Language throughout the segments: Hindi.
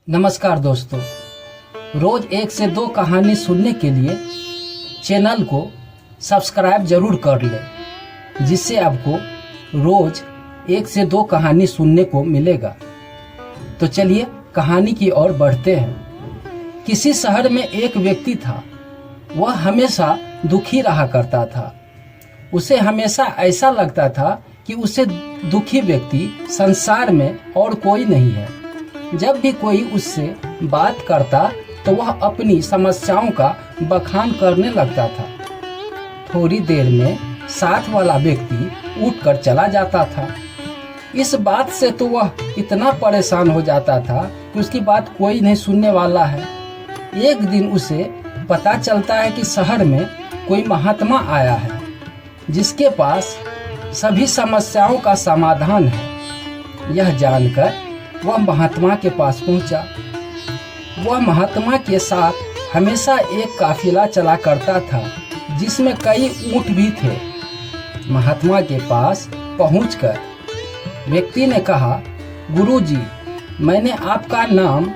नमस्कार दोस्तों, रोज 1 से 2 कहानी सुनने के लिए चैनल को सब्सक्राइब जरूर कर लें, जिससे आपको रोज 1 से 2 कहानी सुनने को मिलेगा। तो चलिए कहानी की ओर बढ़ते हैं। किसी शहर में एक व्यक्ति था। वह हमेशा दुखी रहा करता था। उसे हमेशा ऐसा लगता था कि उससे दुखी व्यक्ति संसार में और कोई नहीं है। जब भी कोई उससे बात करता तो वह अपनी समस्याओं का बखान करने लगता था। थोड़ी देर में साथ वाला व्यक्ति उठकर चला जाता था। इस बात से तो वह इतना परेशान हो जाता था कि उसकी बात कोई नहीं सुनने वाला है। एक दिन उसे पता चलता है कि शहर में कोई महात्मा आया है, जिसके पास सभी समस्याओं का समाधान है। यह जानकर वह महात्मा के पास पहुंचा। वह महात्मा के साथ हमेशा एक काफिला चला करता था, जिसमें कई ऊंट भी थे। महात्मा के पास पहुंचकर व्यक्ति ने कहा, गुरुजी, मैंने आपका नाम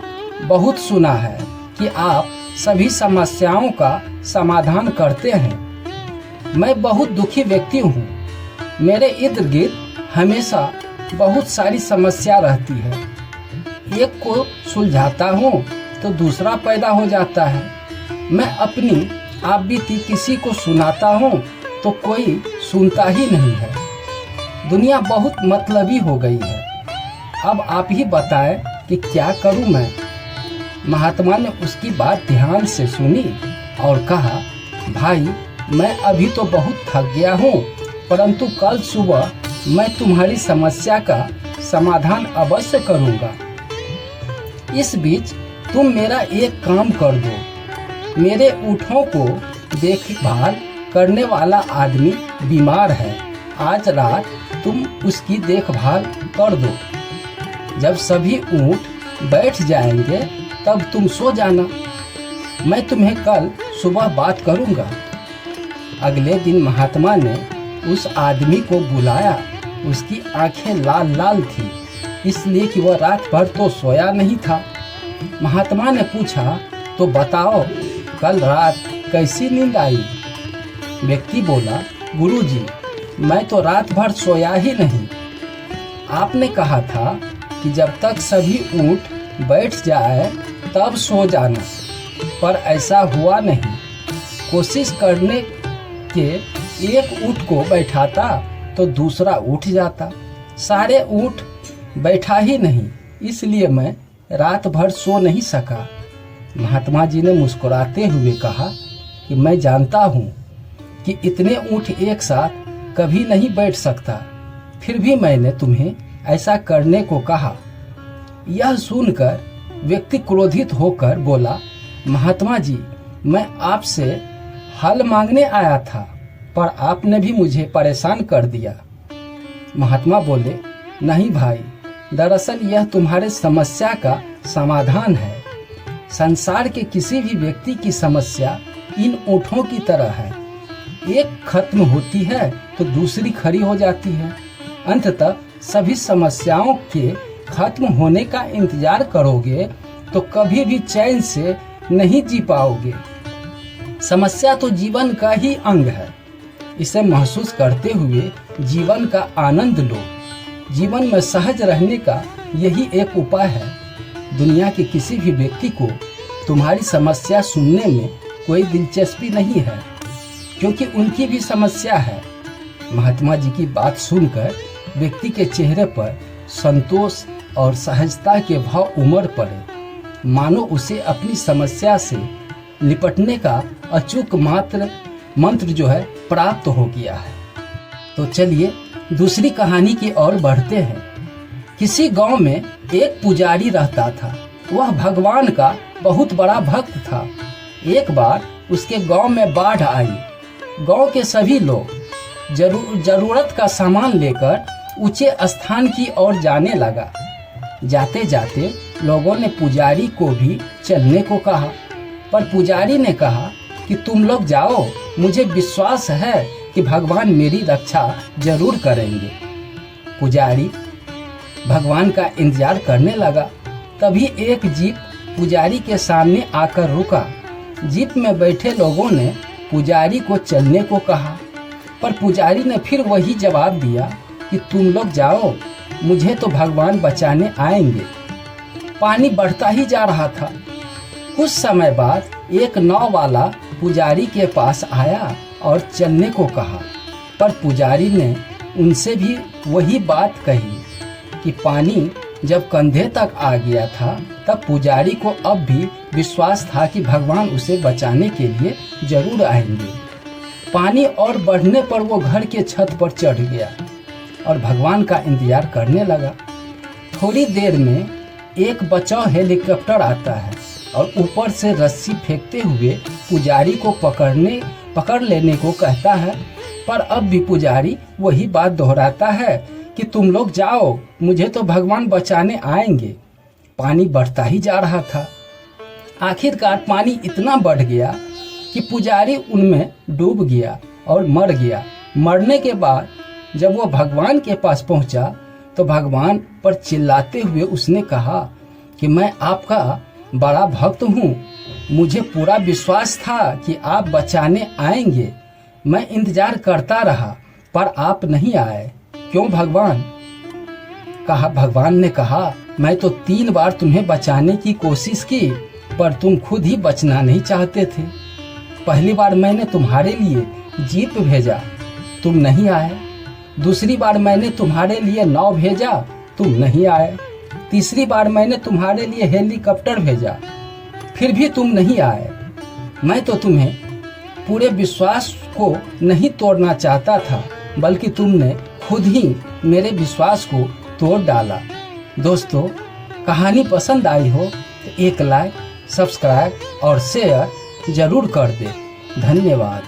बहुत सुना है कि आप सभी समस्याओं का समाधान करते हैं। मैं बहुत दुखी व्यक्ति हूँ। मेरे इर्द गिर्द हमेशा बहुत सारी समस्या रहती है। एक को सुलझाता हूँ तो दूसरा पैदा हो जाता है। मैं अपनी आप बीती किसी को सुनाता हूँ तो कोई सुनता ही नहीं है। दुनिया बहुत मतलबी हो गई है। अब आप ही बताएं कि क्या करूँ मैं। महात्मा ने उसकी बात ध्यान से सुनी और कहा, भाई, मैं अभी तो बहुत थक गया हूँ, परंतु कल सुबह मैं तुम्हारी समस्या का समाधान अवश्य करूँगा। इस बीच तुम मेरा एक काम कर दो। मेरे ऊँटों को देखभाल करने वाला आदमी बीमार है। आज रात तुम उसकी देखभाल कर दो। जब सभी ऊँट बैठ जाएंगे तब तुम सो जाना। मैं तुम्हें कल सुबह बात करूँगा। अगले दिन महात्मा ने उस आदमी को बुलाया। उसकी आंखें लाल लाल थी, इसलिए कि वह रात भर तो सोया नहीं था। महात्मा ने पूछा, तो बताओ, कल रात कैसी नींद आई? व्यक्ति बोला, गुरुजी, मैं तो रात भर सोया ही नहीं। आपने कहा था कि जब तक सभी ऊँट बैठ जाए तब सो जाना, पर ऐसा हुआ नहीं। कोशिश करने के एक ऊँट को बैठाता तो दूसरा उठ जाता। सारे ऊँट बैठा ही नहीं, इसलिए मैं रात भर सो नहीं सका। महात्मा जी ने मुस्कुराते हुए कहा कि मैं जानता हूँ कि इतने ऊँट एक साथ कभी नहीं बैठ सकता, फिर भी मैंने तुम्हें ऐसा करने को कहा। यह सुनकर व्यक्ति क्रोधित होकर बोला, महात्मा जी, मैं आपसे हल मांगने आया था, पर आपने भी मुझे परेशान कर दिया। महात्मा बोले, नहीं भाई, दरअसल यह तुम्हारे समस्या का समाधान है। संसार के किसी भी व्यक्ति की समस्या इन ऊँटों की तरह है। एक खत्म होती है तो दूसरी खड़ी हो जाती है। अंततः सभी समस्याओं के खत्म होने का इंतजार करोगे तो कभी भी चैन से नहीं जी पाओगे। समस्या तो जीवन का ही अंग है। इसे महसूस करते हुए जीवन का आनंद लो। जीवन में सहज रहने का यही एक उपाय है। दुनिया के किसी भी व्यक्ति को तुम्हारी समस्या सुनने में कोई दिलचस्पी नहीं है, क्योंकि उनकी भी समस्या है। महात्मा जी की बात सुनकर व्यक्ति के चेहरे पर संतोष और सहजता के भाव उमड़ पड़े, मानो उसे अपनी समस्या से निपटने का अचूक मंत्र जो है प्राप्त हो गया है। तो चलिए दूसरी कहानी की ओर बढ़ते हैं। किसी गांव में एक पुजारी रहता था। वह भगवान का बहुत बड़ा भक्त था। एक बार उसके गांव में बाढ़ आई। गांव के सभी लोग जरूरत का सामान लेकर ऊंचे स्थान की ओर जाने लगा। जाते जाते लोगों ने पुजारी को भी चलने को कहा, पर पुजारी ने कहा कि तुम लोग जाओ, मुझे विश्वास है कि भगवान मेरी रक्षा जरूर करेंगे। पुजारी भगवान का इंतजार करने लगा। तभी एक जीप पुजारी के सामने आकर रुका। जीप में बैठे लोगों ने पुजारी को चलने को कहा, पर पुजारी ने फिर वही जवाब दिया कि तुम लोग जाओ, मुझे तो भगवान बचाने आएंगे। पानी बढ़ता ही जा रहा था। कुछ समय बाद एक नाव वाला पुजारी के पास आया और चलने को कहा, पर पुजारी ने उनसे भी वही बात कही कि पानी जब कंधे तक आ गया था तब पुजारी को अब भी विश्वास था कि भगवान उसे बचाने के लिए जरूर आएंगे। पानी और बढ़ने पर वो घर के छत पर चढ़ गया और भगवान का इंतजार करने लगा। थोड़ी देर में एक बचाव हेलीकॉप्टर आता है और ऊपर से रस्सी फेंकते हुए पुजारी को पकड़ लेने को कहता है, पर अब भी पुजारी वही बात दोहराता है कि तुम लोग जाओ, मुझे तो भगवान बचाने आएंगे। पानी बढ़ता ही जा रहा था। आखिरकार पानी इतना बढ़ गया कि पुजारी उनमें डूब गया और मर गया। मरने के बाद जब वो भगवान के पास पहुंचा तो भगवान पर चिल्लाते हुए उसने कहा कि मैं आपका बड़ा भक्त हूँ, मुझे पूरा विश्वास था कि आप बचाने आएंगे। मैं इंतजार करता रहा पर आप नहीं आए, क्यों भगवान? भगवान ने कहा, मैं तो 3 बार तुम्हें बचाने की कोशिश की पर तुम खुद ही बचना नहीं चाहते थे। पहली बार मैंने तुम्हारे लिए जीप भेजा, तुम नहीं आए। दूसरी बार मैंने तुम्हारे लिए नाव भेजा, तुम नहीं आए। तीसरी बार मैंने तुम्हारे लिए हेलीकॉप्टर भेजा, फिर भी तुम नहीं आए। मैं तो तुम्हें पूरे विश्वास को नहीं तोड़ना चाहता था, बल्कि तुमने खुद ही मेरे विश्वास को तोड़ डाला। दोस्तों, कहानी पसंद आई हो तो एक लाइक, सब्सक्राइब और शेयर जरूर कर दे। धन्यवाद।